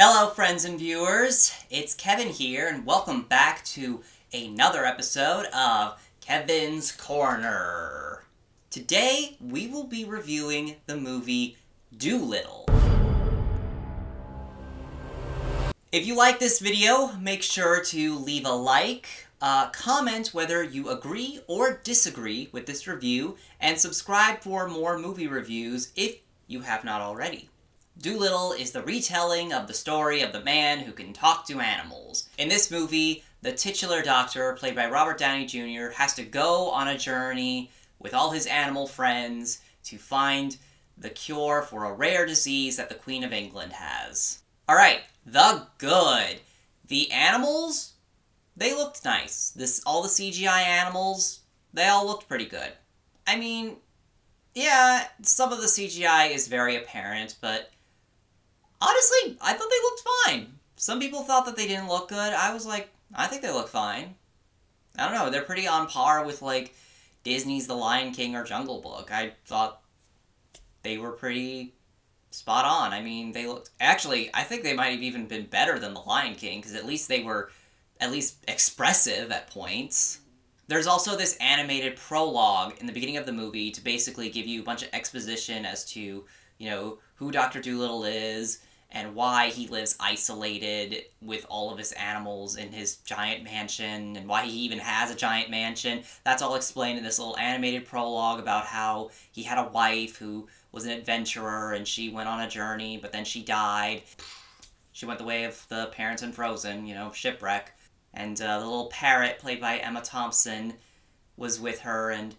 Hello, friends and viewers. It's Kevin here, and welcome back to another episode of Kevin's Corner. Today, we will be reviewing the movie Dolittle. If you like this video, make sure to leave a like, comment whether you agree or disagree with this review, and subscribe for more movie reviews if you have not already. Dolittle is the retelling of the story of the man who can talk to animals. In this movie, the titular doctor, played by Robert Downey Jr., has to go on a journey with all his animal friends to find the cure for a rare disease that the Queen of England has. Alright, the good. The animals, they looked nice. All the CGI animals, they all looked pretty good. I mean, yeah, some of the CGI is very apparent, but honestly, I thought they looked fine. Some people thought that they didn't look good. I was like, I think they look fine. I don't know, they're pretty on par with, like, Disney's The Lion King or Jungle Book. I thought they were pretty spot on. I mean, they looked... Actually, I think they might have even been better than The Lion King, because at least they were expressive at points. There's also this animated prologue in the beginning of the movie to basically give you a bunch of exposition as to, you know, who Dr. Dolittle is, and why he lives isolated with all of his animals in his giant mansion, and why he even has a giant mansion. That's all explained in this little animated prologue about how he had a wife who was an adventurer, and she went on a journey, but then she died. She went the way of the parents in Frozen, you know, shipwreck. And the little parrot, played by Emma Thompson, was with her, and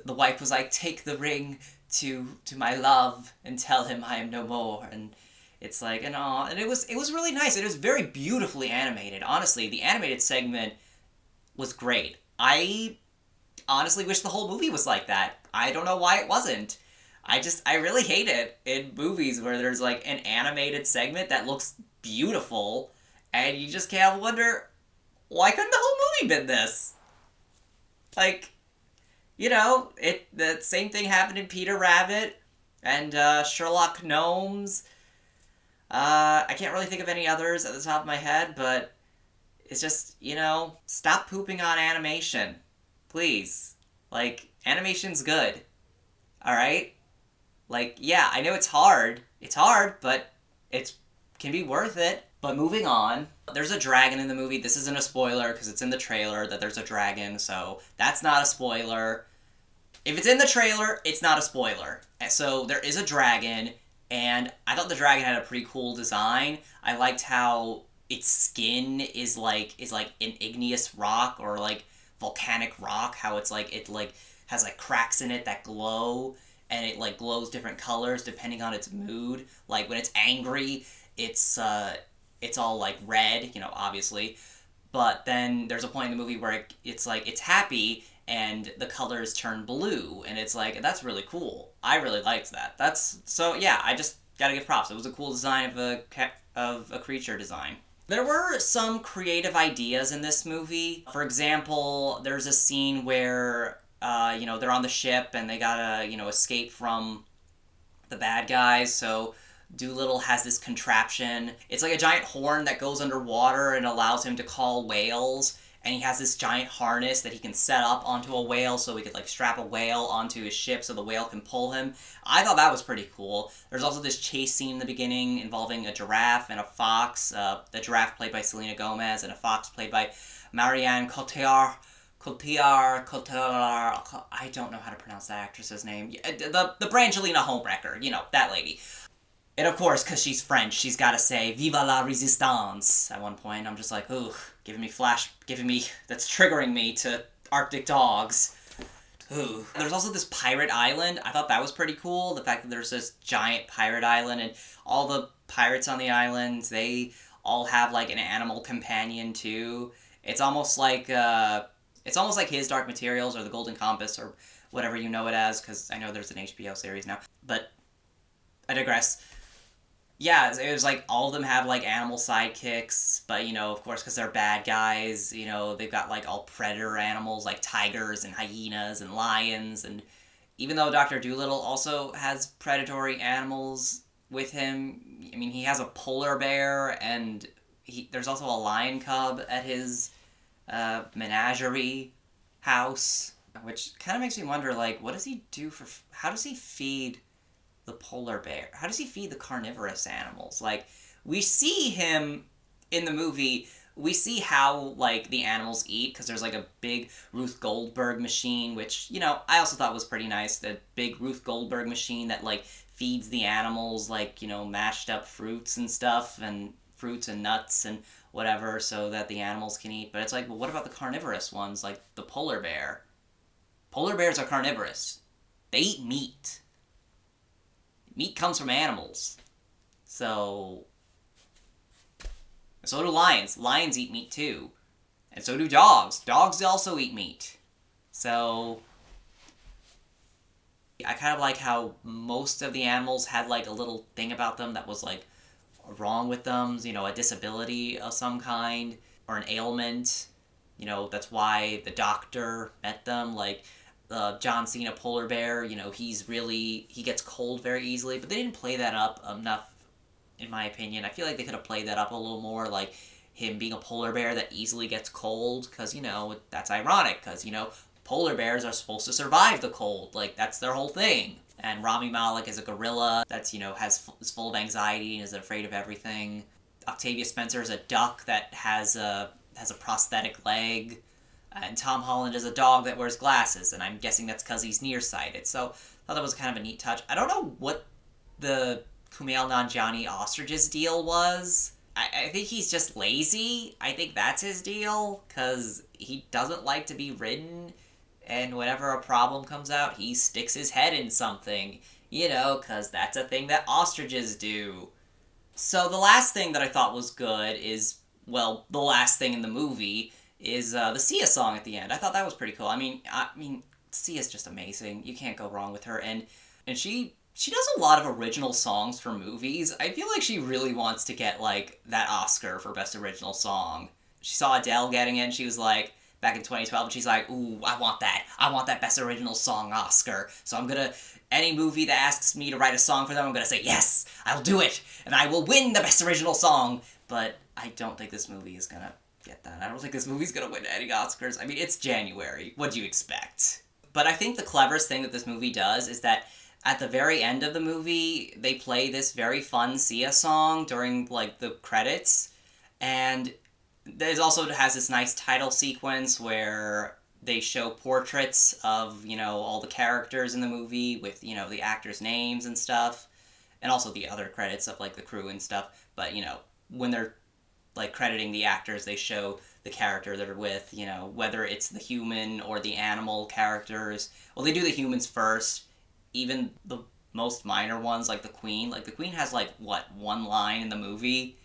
the wife was like, "Take the ring to my love and tell him I am no more," and it's like, and it was really nice. It was very beautifully animated. Honestly, the animated segment was great. I honestly wish the whole movie was like that. I don't know why it wasn't. I really hate it in movies where there's like an animated segment that looks beautiful, and you just can't wonder, why couldn't the whole movie been this? Like, you know, the same thing happened in Peter Rabbit and Sherlock Gnomes. I can't really think of any others at the top of my head, but it's just, you know, stop pooping on animation. Please. Like, animation's good. Alright? Like, yeah, I know it's hard. It's hard, but it can be worth it. But moving on, there's a dragon in the movie. This isn't a spoiler, because it's in the trailer that there's a dragon, so that's not a spoiler. If it's in the trailer, it's not a spoiler. So there is a dragon, and I thought the dragon had a pretty cool design. I liked how its skin is like an igneous rock, or like volcanic rock, how it's like, it like has like cracks in it that glow, and it like glows different colors depending on its mood. Like when it's angry, it's all like red, you know, obviously. But then there's a point in the movie where it's like, it's happy, and the colors turn blue, and it's like, that's really cool. I really liked that. So yeah, I just gotta give props. It was a cool design of a creature design. There were some creative ideas in this movie. For example, there's a scene where, you know, they're on the ship, and they gotta, you know, escape from the bad guys, so Dolittle has this contraption. It's like a giant horn that goes underwater and allows him to call whales, and he has this giant harness that he can set up onto a whale, so he could like strap a whale onto his ship so the whale can pull him. I thought that was pretty cool. There's also this chase scene in the beginning involving a giraffe and a fox. The giraffe played by Selena Gomez, and a fox played by Marianne Cotillard. I don't know how to pronounce that actress's name. The Brangelina Homewrecker, you know, that lady. And of course, because she's French, she's got to say, "Viva la Resistance" at one point. I'm just like, ooh, that's triggering me to Arctic dogs. Ooh. There's also this pirate island. I thought that was pretty cool. The fact that there's this giant pirate island, and all the pirates on the island, they all have like an animal companion too. It's almost like His Dark Materials, or The Golden Compass, or whatever you know it as, because I know there's an HBO series now. But I digress. Yeah, it was like all of them have like animal sidekicks, but you know, of course, because they're bad guys, you know, they've got like all predator animals like tigers and hyenas and lions, and even though Dr. Dolittle also has predatory animals with him, I mean, he has a polar bear, and there's also a lion cub at his menagerie house, which kind of makes me wonder, like, what does he do for... How does he feed the polar bear? How does he feed the carnivorous animals? Like, we see him in the movie... We see how, like, the animals eat, because there's, like, a big Ruth Goldberg machine, which, you know, I also thought was pretty nice. The big Ruth Goldberg machine that, like, feeds the animals, like, you know, mashed up fruits and stuff, and fruits and nuts and whatever, so that the animals can eat. But it's like, well, what about the carnivorous ones, like the polar bear? Polar bears are carnivorous. They eat meat. Meat comes from animals. So do lions. Lions eat meat too. And so do dogs. Dogs also eat meat. So I kind of like how most of the animals had, like, a little thing about them that was, like, wrong with them. You know, a disability of some kind or an ailment. You know, that's why the doctor met them. Like, John Cena polar bear, you know, he gets cold very easily. But they didn't play that up enough, in my opinion. I feel like they could have played that up a little more, like him being a polar bear that easily gets cold, because, you know, that's ironic, because, you know, polar bears are supposed to survive the cold. Like, that's their whole thing. And Rami Malek is a gorilla that's, you know, is full of anxiety and is afraid of everything. Octavia Spencer is a duck that has a prosthetic leg. And Tom Holland is a dog that wears glasses, and I'm guessing that's because he's nearsighted. So I thought that was kind of a neat touch. I don't know what the Kumail Nanjiani ostrich's deal was. I think he's just lazy. I think that's his deal, because he doesn't like to be ridden, and whenever a problem comes out, he sticks his head in something, you know, because that's a thing that ostriches do. So the last thing that I thought was good is, well, the last thing in the movie is the Sia song at the end. I thought that was pretty cool. I mean, Sia's just amazing. You can't go wrong with her, and she does a lot of original songs for movies. I feel like she really wants to get, like, that Oscar for Best Original Song. She saw Adele getting it, and she was like, back in 2012, and she's like, ooh, I want that Best Original Song Oscar. So I'm gonna, any movie that asks me to write a song for them, I'm gonna say, yes, I'll do it, and I will win the Best Original Song. But I don't think this movie is gonna get that. I don't think this movie's gonna win any Oscars. I mean, it's January. What do you expect? But I think the cleverest thing that this movie does is that at the very end of the movie, they play this very fun Sia song during, like, the credits, and it also has this nice title sequence where they show portraits of, you know, all the characters in the movie with, you know, the actors' names and stuff, and also the other credits of, like, the crew and stuff. But, you know, when they're, like, crediting the actors, they show the character they're with, you know, whether it's the human or the animal characters. Well, they do the humans first. Even the most minor ones, like the Queen. Like, the Queen has, like, what, one line in the movie?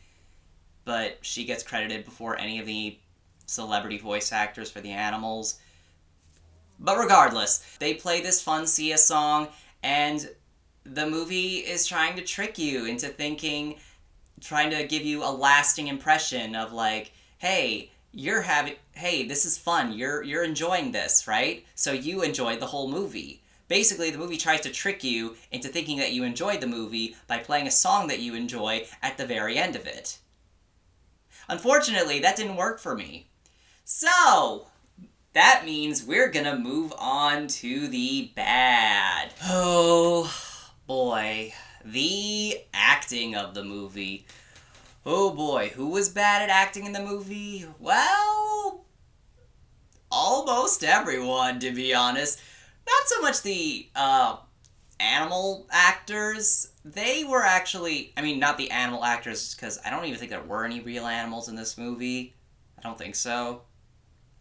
But she gets credited before any of the celebrity voice actors for the animals. But regardless, they play this fun Sia song, and the movie is trying to trick you into thinking, trying to give you a lasting impression of, like, hey, this is fun, you're enjoying this, right? So you enjoyed the whole movie. Basically, the movie tries to trick you into thinking that you enjoyed the movie by playing a song that you enjoy at the very end of it. Unfortunately, that didn't work for me. So, that means we're gonna move on to the bad. Oh, boy. The acting of the movie. Oh boy, who was bad at acting in the movie? Well, almost everyone, to be honest. Not so much the animal actors. They were actually, I mean, not the animal actors, because I don't even think there were any real animals in this movie. I don't think so.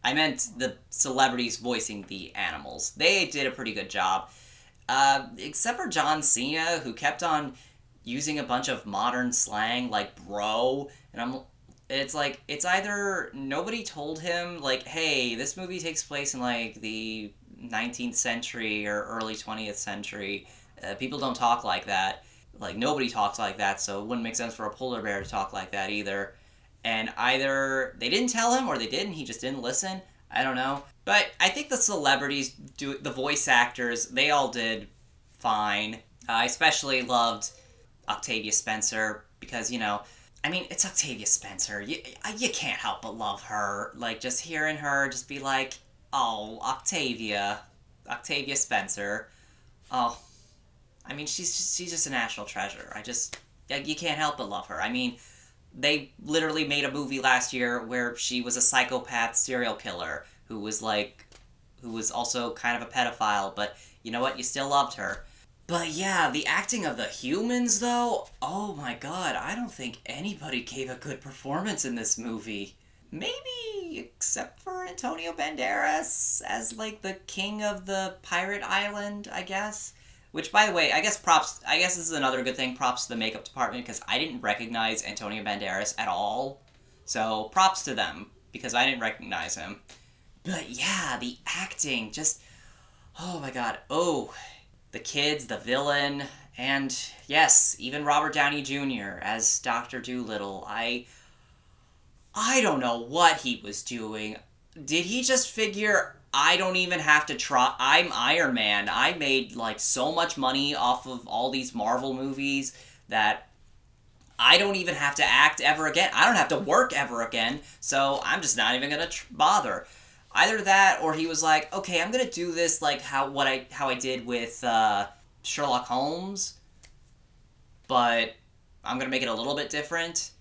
I meant the celebrities voicing the animals. They did a pretty good job. Except for John Cena, who kept on using a bunch of modern slang, like bro, and it's like, it's either nobody told him, like, hey, this movie takes place in, like, the 19th century or early 20th century. People don't talk like that. Like, nobody talks like that, so it wouldn't make sense for a polar bear to talk like that either. And either they didn't tell him, or they did and he just didn't listen. I don't know. But I think the celebrities, the voice actors, they all did fine. I especially loved Octavia Spencer. because, I mean, it's Octavia Spencer. You can't help but love her. Like, just hearing her just be like, oh, Octavia Spencer. Oh, I mean, she's just a national treasure. You can't help but love her. I mean, they literally made a movie last year where she was a psychopath serial killer who was also kind of a pedophile, but you know what? You still loved her. But yeah, the acting of the humans, though, oh my god, I don't think anybody gave a good performance in this movie. Maybe except for Antonio Banderas as, like, the king of the pirate island, I guess. Which, by the way, I guess this is another good thing, props to the makeup department, because I didn't recognize Antonio Banderas at all. So, props to them, because I didn't recognize him. But yeah, the acting, just, oh my god, oh, the kids, the villain, and yes, even Robert Downey Jr. as Dr. Dolittle. I don't know what he was doing. Did he just figure, I don't even have to try, I'm Iron Man. I made, like, so much money off of all these Marvel movies that I don't even have to act ever again. I don't have to work ever again, so I'm just not even gonna bother. Either that, or he was like, okay, I'm gonna do this like how I did with Sherlock Holmes, but I'm gonna make it a little bit different.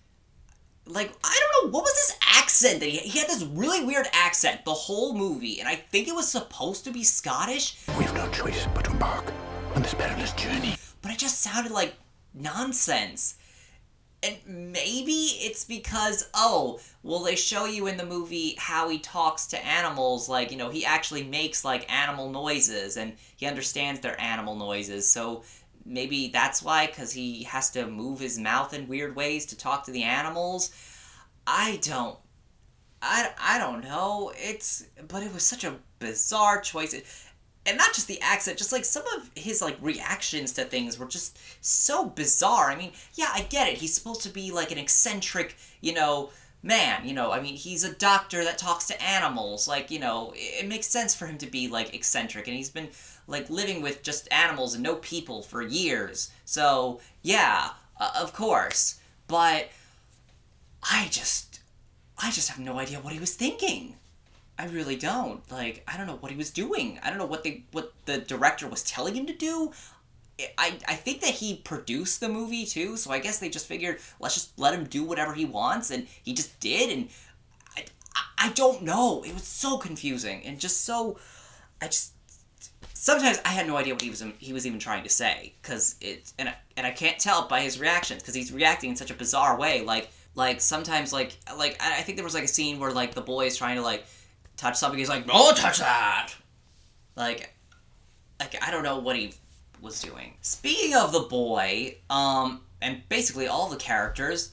Like, I don't know, what was this accent that he had this really weird accent the whole movie, and I think it was supposed to be Scottish. We have no choice but to embark on this perilous journey. But it just sounded like nonsense. And maybe it's because, they show you in the movie how he talks to animals, like, he actually makes, like, animal noises, and he understands their animal noises, so maybe that's why, because he has to move his mouth in weird ways to talk to the animals. I don't know. But it was such a bizarre choice. And not just the accent, just, like, some of his, like, reactions to things were just so bizarre. I mean, yeah, I get it. He's supposed to be, like, an eccentric, man. I mean, he's a doctor that talks to animals. Like, it makes sense for him to be, like, eccentric. And he's been, like, living with just animals and no people for years. So, yeah, of course. But I just have no idea what he was thinking. I really don't. Like, I don't know what he was doing. I don't know what the director was telling him to do. I think that he produced the movie, too, so I guess they just figured, let's just let him do whatever he wants, and he just did, and I don't know. It was so confusing, and just so... Sometimes I had no idea what he was even trying to say, because and I can't tell by his reactions, because he's reacting in such a bizarre way, like sometimes, like, I think there was, like, a scene where, like, the boy is trying to, like, touch something, he's like, "Don't touch that!" Like, I don't know what he was doing. Speaking of the boy, and basically all the characters,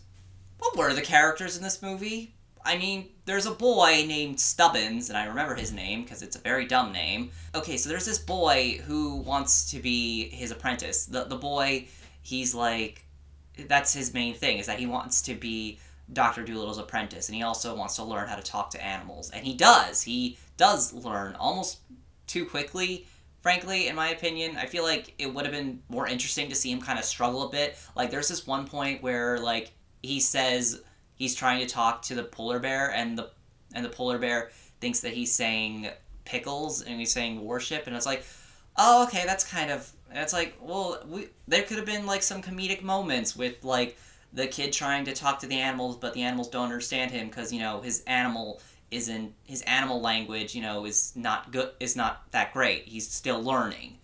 what were the characters in this movie? I mean, there's a boy named Stubbins, and I remember his name, because it's a very dumb name. Okay, so there's this boy who wants to be his apprentice. The boy, he's like, that's his main thing, is that he wants to be Dr. Dolittle's apprentice, and he also wants to learn how to talk to animals. And he does learn almost too quickly, frankly, in my opinion. I feel like it would have been more interesting to see him kind of struggle a bit. Like, there's this one point where, like, he says he's trying to talk to the polar bear, and the polar bear thinks that he's saying pickles, and he's saying worship, and it's like, oh, okay, that's like, well, there could have been, like, some comedic moments with, like, the kid trying to talk to the animals, but the animals don't understand him because, his animal language, is not that great. He's still learning.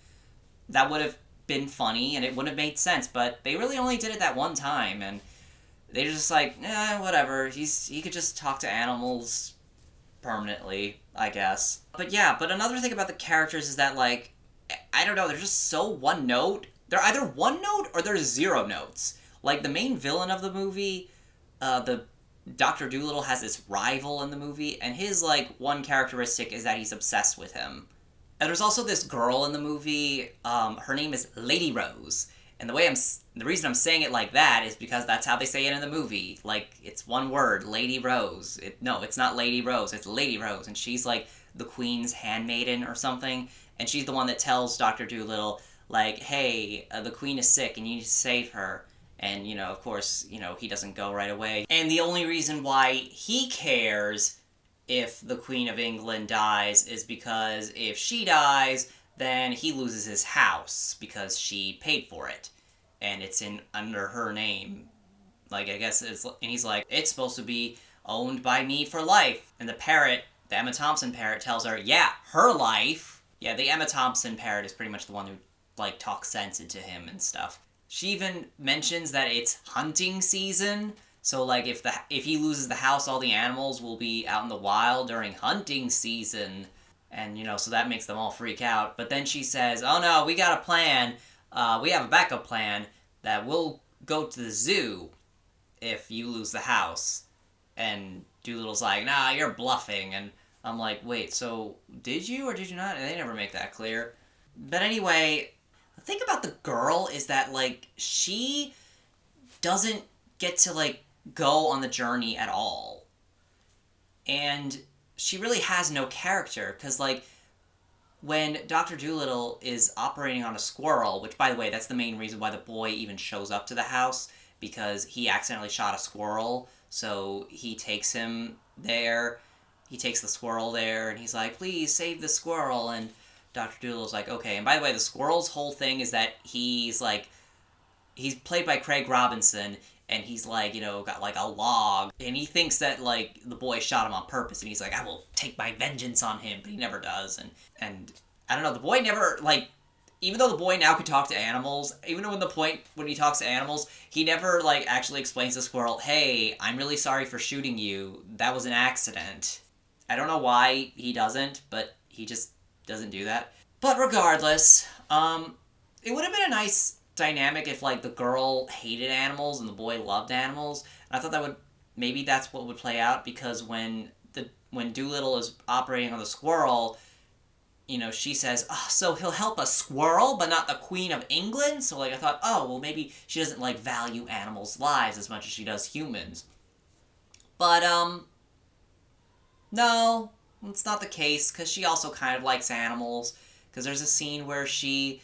That would have been funny, and it would have made sense, but they really only did it that one time, and they're just like, whatever. He could just talk to animals permanently, I guess. But yeah, another thing about the characters is that, like, I don't know, they're just so one note. They're either one note or they're zero notes. Like, the main villain of the movie, the Dr. Dolittle has this rival in the movie, and his, like, one characteristic is that he's obsessed with him. And there's also this girl in the movie, her name is Lady Rose, and the reason I'm saying it like that is because that's how they say it in the movie. Like, it's one word, Lady Rose. No, it's not Lady Rose, it's Lady Rose, and she's, like, the Queen's handmaiden or something, and she's the one that tells Dr. Dolittle, like, hey, the Queen is sick, and you need to save her. And, of course, he doesn't go right away. And the only reason why he cares if the Queen of England dies is because if she dies, then he loses his house because she paid for it. And it's under her name. Like, I guess and he's like, it's supposed to be owned by me for life. And the parrot, the Emma Thompson parrot, tells her, yeah, her life. Yeah, the Emma Thompson parrot is pretty much the one who, talks sense into him and stuff. She even mentions that it's hunting season. So, if he loses the house, all the animals will be out in the wild during hunting season. And, so that makes them all freak out. But then she says, oh no, we got a plan. We have a backup plan that we'll go to the zoo if you lose the house. And Doolittle's like, nah, you're bluffing. And I'm like, wait, so did you or did you not? And they never make that clear. But anyway, the thing about the girl is that, she doesn't get to, go on the journey at all. And she really has no character, because, when Dr. Dolittle is operating on a squirrel, which, by the way, that's the main reason why the boy even shows up to the house, because he accidentally shot a squirrel, so he takes him there, he takes the squirrel there, and he's like, please save the squirrel, and Dr. Doolittle's like, okay. And by the way, the squirrel's whole thing is that he's played by Craig Robinson, and he's got a log, and he thinks that the boy shot him on purpose, and he's like, I will take my vengeance on him, but he never does. And I don't know, the boy never, even though the boy now could talk to animals, even when he talks to animals, he never actually explains to the squirrel, hey, I'm really sorry for shooting you, that was an accident. I don't know why he doesn't, but he just doesn't do that. But regardless, it would have been a nice dynamic if the girl hated animals and the boy loved animals. And I thought maybe that's what would play out, because when Dolittle is operating on the squirrel, she says, oh, so he'll help a squirrel but not the Queen of England? So I thought, oh, well, maybe she doesn't value animals' lives as much as she does humans. But no, it's not the case, because she also kind of likes animals, because there's a scene where she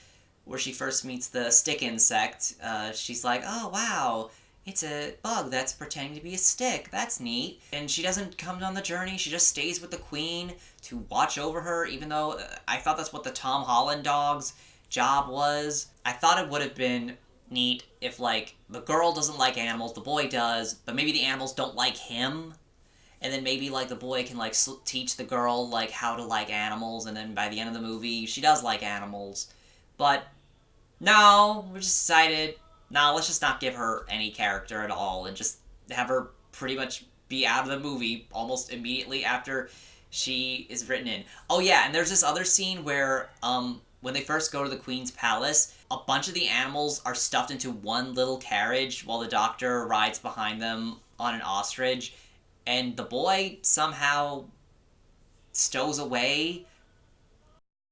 first meets the stick insect. She's like, oh, wow, it's a bug that's pretending to be a stick. That's neat. And she doesn't come on the journey. She just stays with the queen to watch over her, even though I thought that's what the Tom Holland dog's job was. I thought it would have been neat if, the girl doesn't like animals, the boy does, but maybe the animals don't like him. And then maybe, the boy can, teach the girl, how to like animals, and then by the end of the movie, she does like animals. But no, we just decided, let's just not give her any character at all and just have her pretty much be out of the movie almost immediately after she is written in. Oh yeah, and there's this other scene where when they first go to the Queen's Palace, a bunch of the animals are stuffed into one little carriage while the doctor rides behind them on an ostrich, and the boy somehow stows away